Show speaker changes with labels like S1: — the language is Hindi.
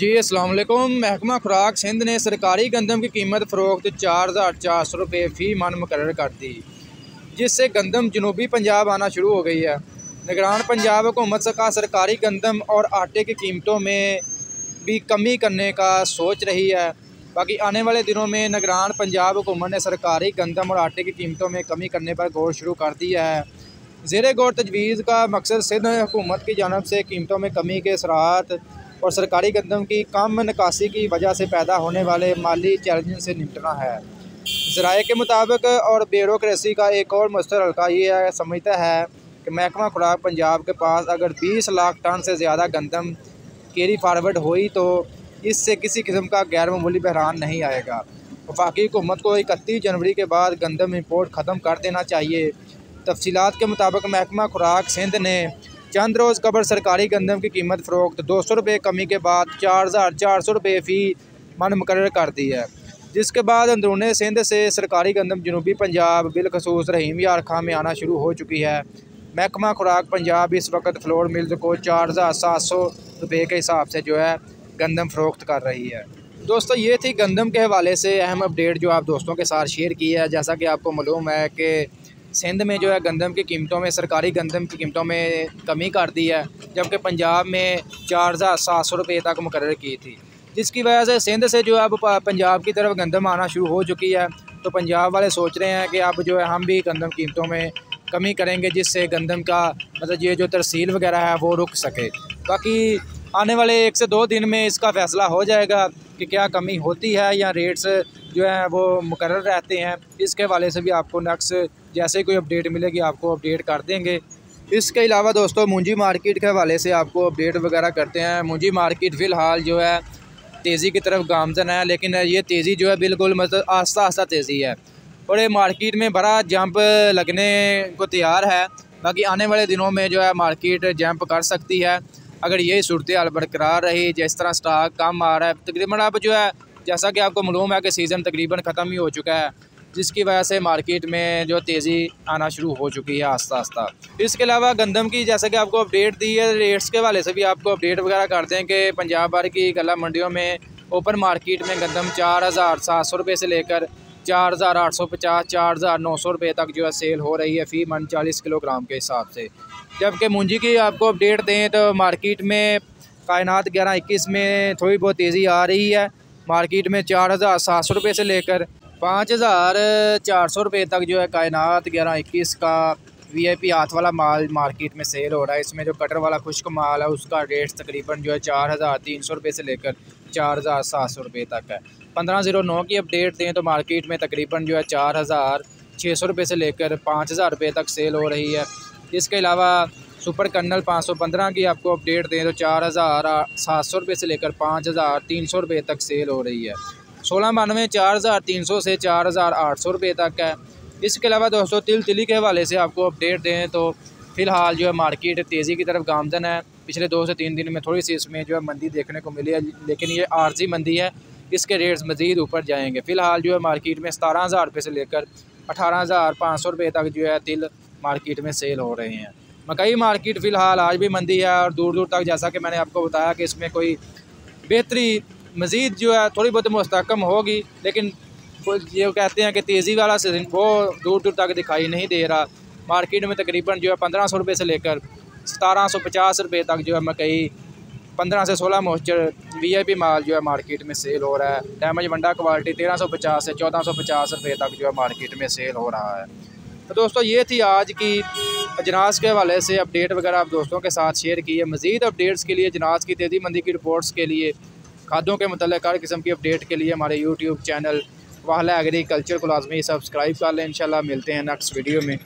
S1: जी अस्सलाम वालेकुम। महकमा खुराक सिंध ने सरकारी गंदम की कीमत फ़रोख्त 4400 रुपये फ़ी मन मुकर्रर कर दी, जिससे गंदम जनूबी पंजाब आना शुरू हो गई है। निगरान पंजाब हुकूमत का सरकारी गंदम और आटे की कीमतों में भी कमी करने का सोच रही है। बाकी आने वाले दिनों में निगरान पंजाब हुकूमत ने सरकारी गंदम और आटे की कीमतों में कमी करने पर गौर शुरू कर दिया है। ज़ेरे गौर तजवीज़ का मकसद सिंध हुकूमत की जानब से कीमतों में कमी के असरात और सरकारी गंदम की कम निकासी की वजह से पैदा होने वाले माली चैलेंज से निपटना है। ज़राए के मुताबिक और ब्यूरोक्रेसी का एक और मुस्तर हल्का ये समझता है कि महकमा खुराक पंजाब के पास अगर 20 लाख टन से ज़्यादा गंदम कैरी फारवर्ड हुई तो इससे किसी किस्म का गैर मामूली बहरान नहीं आएगा। वफाकी हुकूमत को 31 जनवरी के बाद गंदम इंपोर्ट ख़त्म कर देना चाहिए। तफसीलात के मुताबिक महकमा खुराक सिंध ने चंद रोज़ कबल सरकारी गंदम की कीमत फ़रोख्त 200 रुपये कमी के बाद 4400 रुपये फ़ी मन मुकर्रर कर दी है, जिसके बाद अंदरूनी सिंध से सरकारी गंदम जनूबी पंजाब बिलखसूस रहीम यार खां में आना शुरू हो चुकी है। महकमा खुराक पंजाब इस वक्त फ्लोर मिल्स को 4700 रुपये के हिसाब से जो है गंदम फ़रोख्त कर रही है। दोस्तों, ये थी गंदम के हवाले से अहम अपडेट जो आप दोस्तों के साथ शेयर की है। जैसा कि आपको मालूम है कि सिंध में जो है गंदम की कीमतों में सरकारी गंदम की कीमतों में कमी कर दी है, जबकि पंजाब में 4700 रुपये तक मुकर्रर की थी, जिसकी वजह से सिंध से जो है अब पंजाब की तरफ गंदम आना शुरू हो चुकी है। तो पंजाब वाले सोच रहे हैं कि अब जो है हम भी गंदम कीमतों में कमी करेंगे, जिससे गंदम का मतलब ये जो तरसील वगैरह है वो रुक सके। बाकी आने वाले 1 से 2 दिन में इसका फ़ैसला हो जाएगा कि क्या कमी होती है या रेट्स जो है वो मुकर्रर रहते हैं। इसके हवाले से भी आपको नेक्स्ट जैसे कोई अपडेट मिलेगी आपको अपडेट कर देंगे। इसके अलावा दोस्तों, मूंजी मार्केट के हवाले से आपको अपडेट वगैरह करते हैं। मूंजी मार्केट फ़िलहाल जो है तेज़ी की तरफ गामज़न है, लेकिन ये तेज़ी जो है बिल्कुल मतलब आस्ता आस्ता तेज़ी है और ये मार्केट में बड़ा जंप लगने को तैयार है। बाकी आने वाले दिनों में जो है मार्केट जंप कर सकती है अगर यही सूरत हाल बरकरार रही। जिस तरह स्टॉक कम आ रहा है, तकरीबन अब जो है जैसा कि आपको मालूम है कि सीज़न तकरीबन ख़त्म ही हो चुका है, जिसकी वजह से मार्केट में जो तेज़ी आना शुरू हो चुकी है आस्ता आस्ता। इसके अलावा गंदम की जैसा कि आपको अपडेट दी है, रेट्स के हवाले से भी आपको अपडेट वगैरह कर दें कि पंजाब भर की गला मंडियों में ओपन मार्केट में गंदम 4700 रुपये से लेकर 4850 4900 रुपये तक जो है सेल हो रही है फ़ी मन 40 किलोग्राम के हिसाब से। जबकि मूंजी की आपको अपडेट दें तो मार्केट में कायनात 11-21 में थोड़ी बहुत तेज़ी आ रही है। मार्केट में 4700 रुपये से लेकर 5400 रुपये तक जो है कायनात 11-21 का VIP हाथ वाला माल मार्केट में सेल हो रहा है। इसमें जो कटर वाला खुश्क माल है उसका रेट तकरीबन जो है 4300 रुपये से लेकर 4700 रुपये तक है। 15/09 की अपडेट दें तो मार्केट में तकरीबन जो है 4600 रुपये से लेकर 5000 रुपये तक सेल हो रही है। इसके अलावा सुपर कर्नल 515 की आपको अपडेट दें तो 4700 रुपये से लेकर 5300 रुपये तक सेल हो रही है। 1692 4300 से 4800 रुपये तक है। इसके अलावा दोस्तों, तिली के हवाले से आपको अपडेट दें तो फ़िलहाल जो है मार्केट तेज़ी की तरफ गामज़न है। पिछले 2 से 3 दिन में थोड़ी सी इसमें जो है मंदी देखने को मिली है, लेकिन ये आर्जी मंदी है, इसके रेट्स मज़ीद ऊपर जाएंगे। फ़िलहाल जो है मार्केट में 17,000 रुपये से लेकर 18,500 रुपये तक जो है तिल मार्केट में सेल हो रहे हैं। मकई मार्केट फ़िलहाल आज भी मंदी है और दूर दूर तक जैसा कि मैंने आपको बताया कि इसमें कोई बेहतरी मज़ीद जो है थोड़ी बहुत मुस्तहकम होगी, लेकिन ये कहते हैं कि तेज़ी वाला सीजन वो दूर दूर तक दिखाई नहीं दे रहा। मार्केट में तकरीबन जो है 1500 रुपये से लेकर 1750 रुपये तक जो है मकई 15 से 16 मॉइस्चर VIP माल जो है मार्केट में सेल हो रहा है। डैमेज वंडा क्वालिटी 1350 से 1450 रुपये तक जो है मार्केट में सेल हो रहा है। तो दोस्तों, ये थी आज की अजनास के हवाले से अपडेट वगैरह आप दोस्तों के साथ शेयर की है। मज़ीद अपडेट्स के लिए, अजनास की तेज़ी मंदी की रिपोर्ट्स के लिए, खादों के मतलब हर किस्म की अपडेट के लिए हमारे YouTube चैनल वाहला एग्रीकल्चर को लाजमी सब्सक्राइब कर लें। इंशाल्लाह मिलते हैं नेक्स्ट वीडियो में।